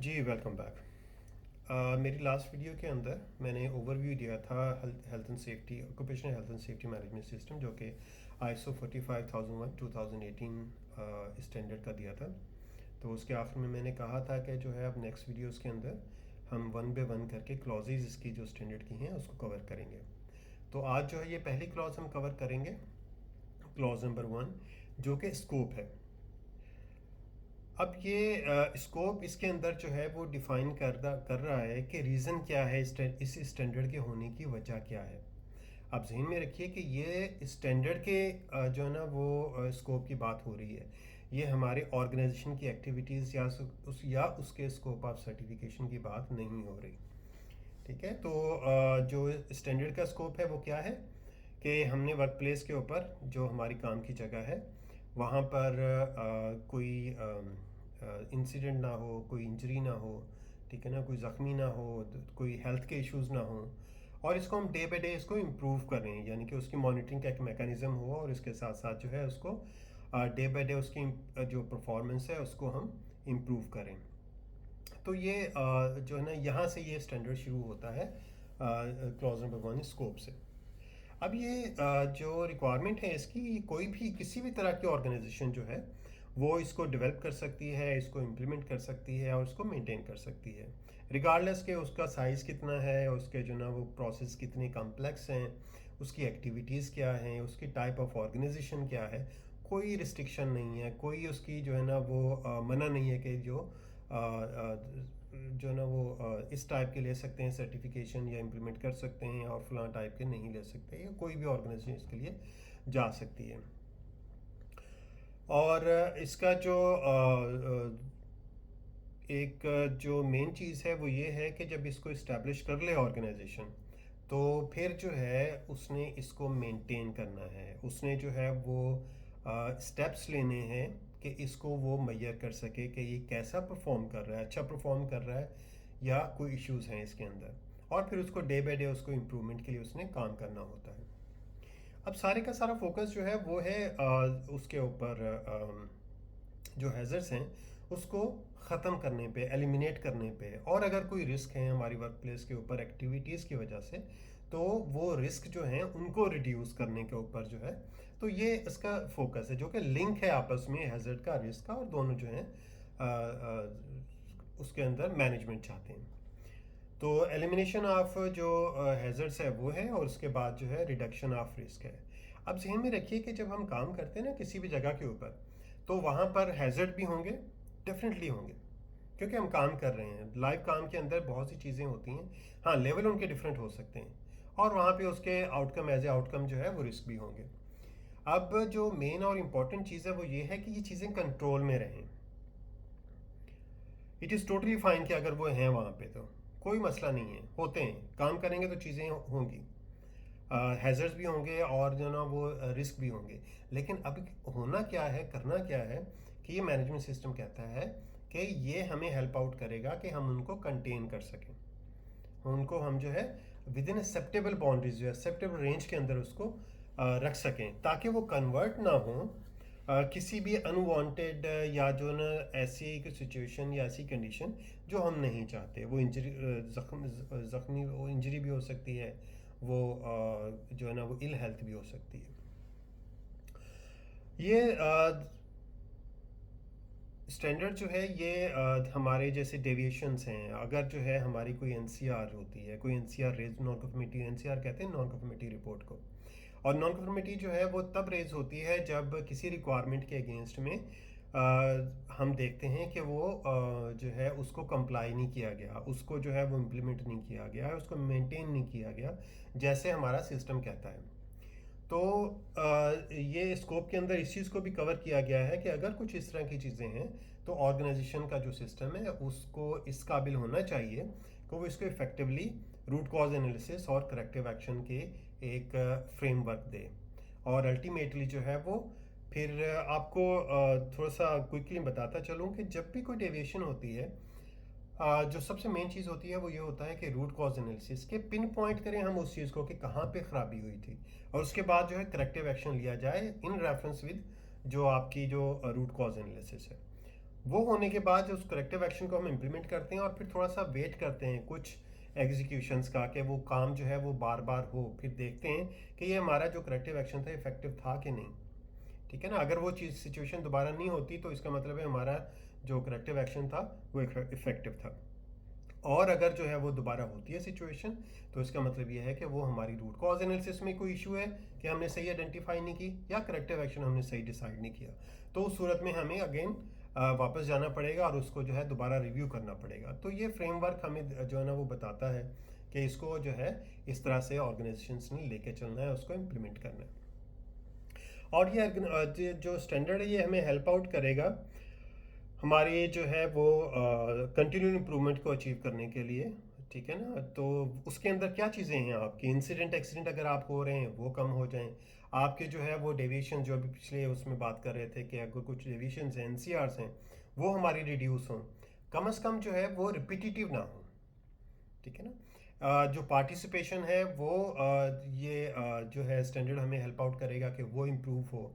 जी, welcome back. मेरी last video के अंदर मैंने ओवरव्यू दिया था health and safety occupational health and safety management system, जो कि आईएसओ 45001 2018 स्टैंडर्ड का दिया था। तो उसके आखिर में मैंने कहा था कि जो है अब नेक्स्ट वीडियोस के अंदर हम वन बाय वन करके क्लॉजेज इसकी जो स्टैंडर्ड की हैं उसको कवर करेंगे। तो आज जो है ये पहली क्लॉज हम कवर करेंगे, क्लॉज नंबर 1, जो कि स्कोप है। अब ये स्कोप इसके अंदर जो है वो डिफाइन कर रहा है कि रीज़न क्या है, इस स्टैंडर्ड के होने की वजह क्या है। आप जहन में रखिए कि ये स्टैंडर्ड के जो है ना वो स्कोप की बात हो रही है। ये हमारे ऑर्गेनाइजेशन की एक्टिविटीज़ या उसके स्कोप ऑफ सर्टिफिकेशन की बात नहीं हो रही। ठीक है, तो जो स्टैंडर्ड का स्कोप है वो क्या है कि हमने वर्क प्लेस के ऊपर जो हमारी काम की जगह है वहाँ पर कोई इंसिडेंट ना हो, कोई इंजरी ना हो, ठीक है ना, कोई ज़ख्मी ना हो, कोई हेल्थ के इश्यूज़ ना हो, और इसको हम डे बाय डे इसको इम्प्रूव करें, यानी कि उसकी मॉनिटरिंग का एक मेकनिज़म हो और इसके साथ साथ जो है उसको डे बाय डे उसकी जो परफॉर्मेंस है उसको हम इम्प्रूव करें। तो ये जो है ना यहाँ से ये स्टैंडर्ड शुरू होता है क्लॉज नंबर 1 स्कोप से। अब ये जो रिक्वायरमेंट है इसकी, कोई भी किसी भी तरह की ऑर्गेनाइजेशन जो है वो इसको डेवलप कर सकती है, इसको इम्प्लीमेंट कर सकती है और इसको मेंटेन कर सकती है, रिगार्डलेस के उसका साइज़ कितना है, उसके जो ना वो प्रोसेस कितने कॉम्प्लेक्स हैं, उसकी एक्टिविटीज़ क्या हैं, उसकी टाइप ऑफ ऑर्गेनाइजेशन क्या है। कोई रिस्ट्रिक्शन नहीं है, कोई उसकी जो है ना वो मना नहीं है कि जो है ना वो इस टाइप के ले सकते हैं सर्टिफिकेशन या इम्प्लीमेंट कर सकते हैं और फलां टाइप के नहीं ले सकते, या कोई भी ऑर्गेनाइजेशन इसके लिए जा सकती है। और इसका जो एक जो मेन चीज़ है वो ये है कि जब इसको इस्टेब्लिश कर ले ऑर्गेनाइजेशन, तो फिर जो है उसने इसको मेंटेन करना है, उसने जो है वो स्टेप्स लेने हैं कि इसको वो मैयर कर सके कि ये कैसा परफॉर्म कर रहा है, अच्छा परफॉर्म कर रहा है या कोई इश्यूज़ हैं इसके अंदर, और फिर उसको डे बाय डे उसको इम्प्रूवमेंट के लिए उसने काम करना होता है। अब सारे का सारा फोकस जो है वो है उसके ऊपर जो हैज़र्ड्स हैं उसको ख़त्म करने पे, एलिमिनेट करने पे, और अगर कोई रिस्क है हमारी वर्क प्लेस के ऊपर एक्टिविटीज़ की वजह से, तो वो रिस्क जो हैं उनको रिड्यूस करने के ऊपर जो है, तो ये इसका फोकस है, जो कि लिंक है आपस में हैज़र्ड का, रिस्क का, और दोनों जो हैं उसके अंदर मैनेजमेंट चाहते हैं। तो एलिमिनेशन ऑफ जो हैज़र्ड्स है वो है, और उसके बाद जो है रिडक्शन ऑफ रिस्क है। अब ज़हन में रखिए कि जब हम काम करते हैं ना किसी भी जगह के ऊपर, तो वहाँ पर हैज़र्ड भी होंगे, डेफिनेटली होंगे, क्योंकि हम काम कर रहे हैं। लाइव काम के अंदर बहुत सी चीज़ें होती हैं, हाँ लेवल उनके डिफरेंट हो सकते हैं, और वहाँ पे उसके आउटकम एज ए आउटकम जो है वो रिस्क भी होंगे। अब जो मेन और इम्पॉर्टेंट चीज़ है वो ये है कि ये चीज़ें कंट्रोल में रहें। इट इज़ टोटली फाइन कि अगर वो हैं वहाँ पे तो कोई मसला नहीं है, होते हैं, काम करेंगे तो चीज़ें होंगी, हैज़र्ड्स भी होंगे और जो ना वो रिस्क भी होंगे। लेकिन अब होना क्या है, करना क्या है कि ये मैनेजमेंट सिस्टम कहता है कि ये हमें हेल्प आउट करेगा कि हम उनको कंटेन कर सकें, उनको हम जो है विद इन एक्सेप्टेबल बाउंड्रीज, जो है एक्सेप्टेबल रेंज के अंदर उसको रख सकें, ताकि वो कन्वर्ट ना हो किसी भी अनवांटेड या जो ना ऐसी सिचुएशन या ऐसी कंडीशन जो हम नहीं चाहते। वो इंजरी, जख्मी, वो इंजरी भी हो सकती है, वो जो है ना वो इल हेल्थ भी हो सकती है। ये स्टैंडर्ड जो है ये हमारे जैसे डेविएशंस हैं, अगर जो है हमारी कोई एनसीआर होती है, कोई NCR raise, non conformity, NCR कहते हैं नॉन कन्फर्मिटी रिपोर्ट को, और नॉन कन्फर्मिटी जो है वो तब रेज होती है जब किसी रिक्वायरमेंट के अगेंस्ट में हम देखते हैं कि वो जो है उसको कंप्लाई नहीं किया गया, उसको जो है वो इम्प्लीमेंट नहीं किया गया, उसको मेंटेन नहीं किया गया जैसे हमारा सिस्टम कहता है। तो ये स्कोप के अंदर इस चीज़ को भी कवर किया गया है कि अगर कुछ इस तरह की चीज़ें हैं तो ऑर्गेनाइजेशन का जो सिस्टम है उसको इस काबिल होना चाहिए कि वो इसको इफ़ेक्टिवली रूट कॉज एनालिसिस और करेक्टिव एक्शन के एक फ्रेमवर्क दे, और अल्टीमेटली जो है वो फिर आपको थोड़ा सा क्विकली बताता चलूँ कि जब भी कोई डेविएशन होती है, जो सबसे मेन चीज़ होती है वो ये होता है कि रूट कॉज एनालिसिस के पिन पॉइंट करें हम उस चीज़ को कि कहाँ पे ख़राबी हुई थी, और उसके बाद जो है करेक्टिव एक्शन लिया जाए इन रेफरेंस विद जो आपकी जो रूट कॉज एनालिसिस है। वो होने के बाद उस करेक्टिव एक्शन को हम इम्प्लीमेंट करते हैं और फिर थोड़ा सा वेट करते हैं कुछ एग्जीक्यूशंस का कि वो काम जो है वो बार बार हो, फिर देखते हैं कि ये हमारा जो करेक्टिव एक्शन था इफेक्टिव था कि नहीं। ठीक है ना, अगर वो चीज़ सिचुएशन दोबारा नहीं होती तो इसका मतलब है हमारा जो करेक्टिव एक्शन था वो इफेक्टिव था। और अगर जो है वो दोबारा होती है सिचुएशन तो इसका मतलब ये है कि वो हमारी रूट कॉज एनालिसिस में कोई इशू है कि हमने सही आइडेंटिफाई नहीं की या करेक्टिव एक्शन हमने सही डिसाइड नहीं किया। तो उस सूरत में हमें अगेन वापस जाना पड़ेगा और उसको जो है दोबारा रिव्यू करना पड़ेगा। तो ये फ्रेमवर्क हमें जो है ना वो बताता है कि इसको जो है इस तरह से ऑर्गेनाइजेशंस ने लेके चलना है, उसको इम्प्लीमेंट करना है। और ये जो स्टैंडर्ड है ये हमें हेल्प आउट करेगा हमारी जो है वो कंटिन्यू इम्प्रूवमेंट को अचीव करने के लिए। ठीक है ना, तो उसके अंदर क्या चीज़ें हैं आपकी, इंसिडेंट एक्सीडेंट अगर आप हो रहे हैं वो कम हो जाएं, आपके जो है वो डेविएशन जो अभी पिछले उसमें बात कर रहे थे कि अगर कुछ डेविएशंस हैं, एनसीआरस हैं, वो हमारी रिड्यूस हों, कम से कम जो है वो रिपीटिटिव ना हो। ठीक है ना, जो पार्टिसिपेशन है वो ये जो है स्टैंडर्ड हमें हेल्प आउट करेगा कि वो इम्प्रूव हो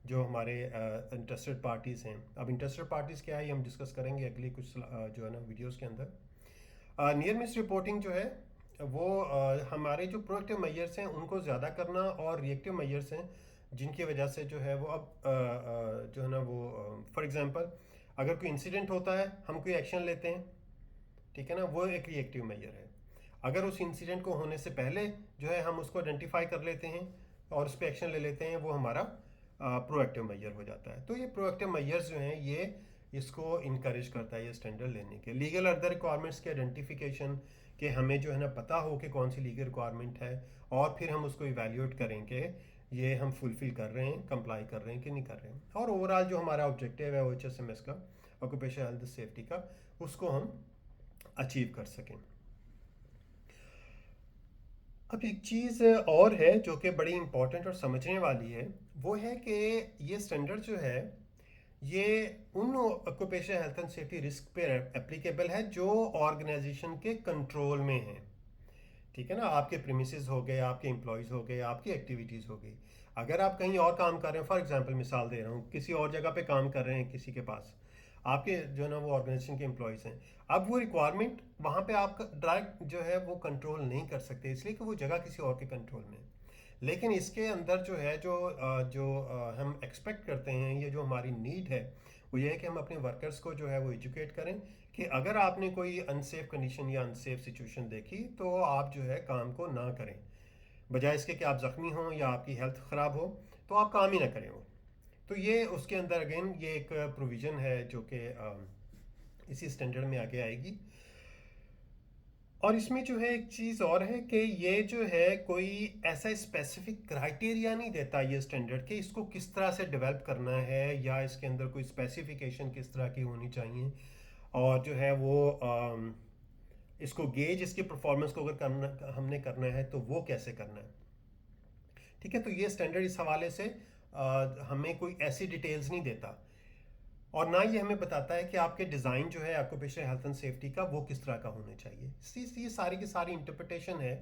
जो हमारे इंटरेस्टेड पार्टीज़ हैं। अब इंटरेस्टेड पार्टीज़ क्या है ये हम डिस्कस करेंगे अगली कुछ जो है ना वीडियोस के अंदर। नियर मिस रिपोर्टिंग जो है वो हमारे जो प्रोएक्टिव मेजर्स हैं उनको ज़्यादा करना और रिएक्टिव मेजर्स हैं जिनकी वजह से जो है वो अब जो है ना वो फॉर एग्जांपल अगर कोई इंसिडेंट होता है हम कोई एक्शन लेते हैं, ठीक है ना, वो एक रिएक्टिव मेजर है। अगर उस इंसिडेंट को होने से पहले जो है हम उसको आइडेंटिफाई कर लेते हैं और उस पर एक्शन ले लेते हैं वो हमारा प्रोएक्टिव मेजर हो जाता है। तो ये प्रोएक्टिव मेजर्स जो हैं ये इसको इनकरेज करता है ये स्टैंडर्ड लेने के। लीगल अदर रिक्वायरमेंट्स के आइडेंटिफिकेशन कि हमें जो है ना पता हो कि कौन सी लीगल रिक्वायरमेंट है और फिर हम उसको इवेल्यूएट करें कि ये हम फुलफिल कर रहे हैं, कंप्लाई कर रहे हैं कि नहीं कर रहे हैं। और ओवरऑल जो हमारा ऑब्जेक्टिव है OHSMS का, ऑक्यूपेशनल हेल्थ सेफ्टी का, उसको हम अचीव कर सकें। अब एक चीज़ और है जो कि बड़ी इंपॉर्टेंट और समझने वाली है, वो है कि ये स्टैंडर्ड जो है ये उन occupational health and safety risk पे एप्लीकेबल है जो ऑर्गेनाइजेशन के कंट्रोल में है। ठीक है ना, आपके प्रीमिसेस हो गए, आपके एम्प्लॉयज़ हो गए, आपकी एक्टिविटीज़ हो गई। अगर आप कहीं और काम कर रहे हैं, फॉर एग्जांपल मिसाल दे रहा हूँ, किसी और जगह पे काम कर रहे हैं किसी के पास, आपके जो है ना वो ऑर्गेनाइजेशन के एम्प्लॉयज़ हैं, अब वो रिक्वायरमेंट वहाँ पे आप डायरेक्ट जो है वो कंट्रोल नहीं कर सकते इसलिए कि वो जगह किसी और के कंट्रोल में है। लेकिन इसके अंदर जो है जो हम एक्सपेक्ट करते हैं, ये जो हमारी नीड है वो ये है कि हम अपने वर्कर्स को जो है वो एजुकेट करें कि अगर आपने कोई अनसेफ कंडीशन या अनसेफ सिचुएशन देखी तो आप जो है काम को ना करें, बजाय इसके कि आप ज़ख्मी हों या आपकी हेल्थ ख़राब हो तो आप काम ही ना करें वो। तो ये उसके अंदर अगेन ये एक प्रोविज़न है जो कि इसी स्टैंडर्ड में आगे आएगी। और इसमें जो है एक चीज़ और है कि ये जो है कोई ऐसा स्पेसिफिक क्राइटेरिया नहीं देता ये स्टैंडर्ड कि इसको किस तरह से डेवलप करना है या इसके अंदर कोई स्पेसिफिकेशन किस तरह की होनी चाहिए और जो है वो इसको गेज इसकी परफॉर्मेंस को अगर करना हमने करना है तो वो कैसे करना है। ठीक है, तो ये स्टैंडर्ड इस हवाले से हमें कोई ऐसी डिटेल्स नहीं देता और ना ये हमें बताता है कि आपके डिज़ाइन जो है ऑक्यूपेशनल हेल्थ एंड सेफ्टी का वो किस तरह का होना चाहिए। ये सारी की सारी इंटरप्रिटेशन है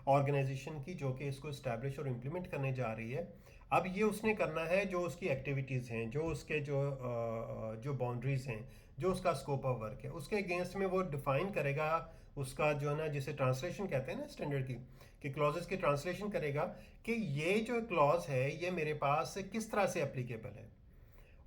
ऑर्गेनाइजेशन की जो कि इसको इस्टेब्लिश और इम्प्लीमेंट करने जा रही है। अब ये उसने करना है जो उसकी एक्टिविटीज़ हैं, जो उसके जो बाउंड्रीज़ हैं, जो उसका स्कोप ऑफ वर्क है, उसके अगेंस्ट में वो डिफ़ाइन करेगा उसका जो है ना जिसे ट्रांसलेशन कहते हैं ना स्टैंडर्ड की, कि क्लॉजेस की ट्रांसलेशन करेगा कि ये जो क्लॉज है ये मेरे पास किस तरह से एप्लीकेबल है।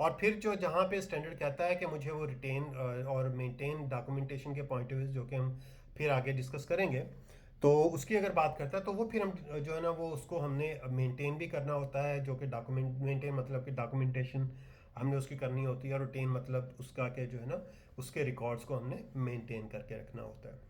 और फिर जो जहाँ पे स्टैंडर्ड कहता है कि मुझे वो रिटेन और मेंटेन डॉक्यूमेंटेशन के पॉइंट ऑफ व्यू जो कि हम फिर आगे डिस्कस करेंगे, तो उसकी अगर बात करता है तो वो फिर हम जो है ना वो उसको हमने मेंटेन भी करना होता है, जो कि डॉक्यूमेंट मेंटेन मतलब कि डॉक्यूमेंटेशन हमने उसकी करनी होती है और रिटेन मतलब उसका के जो है ना उसके रिकॉर्ड्स को हमने मेंटेन करके रखना होता है।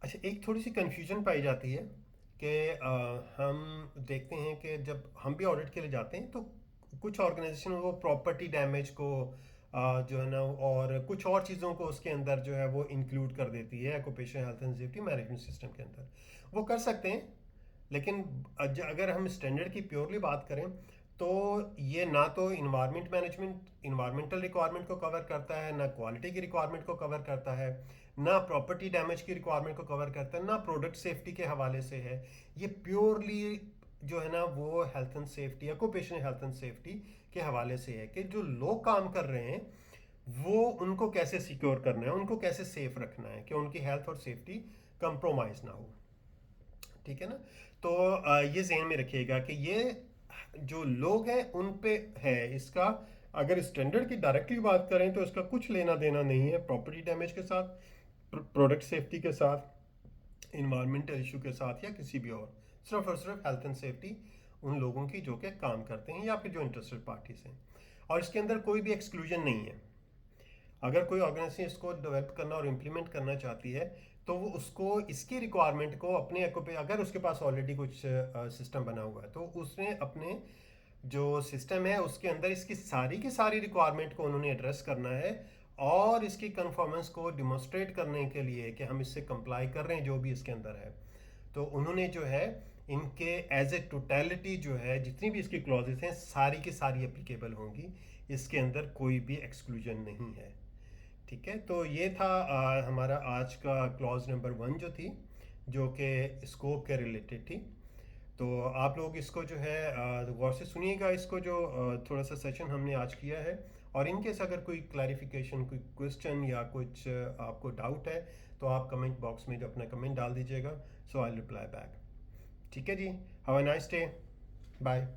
अच्छा, एक थोड़ी सी कन्फ्यूजन पाई जाती है कि हम देखते हैं कि जब हम भी ऑडिट के लिए जाते हैं तो कुछ ऑर्गेनाइजेशन वो प्रॉपर्टी डैमेज को जो है ना और कुछ और चीज़ों को उसके अंदर जो है वो इंक्लूड कर देती है occupational health and safety management system के अंदर। वो कर सकते हैं, लेकिन अगर हम स्टैंडर्ड की प्योरली बात करें तो ये ना तो इन्वायरमेंटल रिक्वायरमेंट को कवर करता है, ना क्वालिटी की रिक्वायरमेंट को कवर करता है, ना प्रॉपर्टी डैमेज की रिक्वायरमेंट को कवर करता है, ना प्रोडक्ट सेफ्टी के हवाले से है। ये प्योरली जो है ना वो health and safety occupational health and safety के हवाले से है कि जो लोग काम कर रहे हैं वो उनको कैसे सिक्योर करना है, उनको कैसे सेफ रखना है कि उनकी हेल्थ और सेफ्टी कंप्रोमाइज ना हो। ठीक है ना। तो ये जहन में रखिएगा कि ये जो लोग हैं उन पे है इसका। अगर स्टैंडर्ड की डायरेक्टली बात करें तो इसका कुछ लेना देना नहीं है प्रॉपर्टी डैमेज के साथ, प्रोडक्ट सेफ्टी के साथ, इन्वायरमेंटल इशू के साथ या किसी भी और सिर्फ हेल्थ एंड सेफ्टी उन लोगों की जो कि काम करते हैं या फिर जो इंटरेस्टेड पार्टीज हैं। और इसके अंदर कोई भी एक्सक्लूजन नहीं है। अगर कोई ऑर्गेनाइजेशन इसको डेवलप करना और इम्प्लीमेंट करना चाहती है तो वो उसको इसकी रिक्वायरमेंट को अपने अगर उसके पास ऑलरेडी कुछ सिस्टम बना हुआ है तो उसने अपने जो सिस्टम है उसके अंदर इसकी सारी की सारी रिक्वायरमेंट को उन्होंने एड्रेस करना है और इसकी कन्फॉर्मेंस को डिमॉन्स्ट्रेट करने के लिए कि हम इससे कंप्लाई कर रहे हैं जो भी इसके अंदर है। तो उन्होंने जो है इनके एज ए टोटलिटी जो है जितनी भी इसकी क्लॉजेस हैं सारी की सारी एप्लीकेबल होंगी, इसके अंदर कोई भी एक्सक्लूजन नहीं है। ठीक है, तो ये था हमारा आज का क्लॉज नंबर 1 जो थी, जो कि स्कोप के रिलेटेड थी। तो आप लोग इसको जो है गौर से सुनिएगा इसको जो थोड़ा सा सेशन हमने आज किया है। और इनकेस अगर कोई क्लैरिफिकेशन, कोई क्वेश्चन या कुछ आपको डाउट है तो आप कमेंट बॉक्स में जो अपना कमेंट डाल दीजिएगा, सो आई रिप्लाई बैक। ठीक है जी, have a nice day, bye.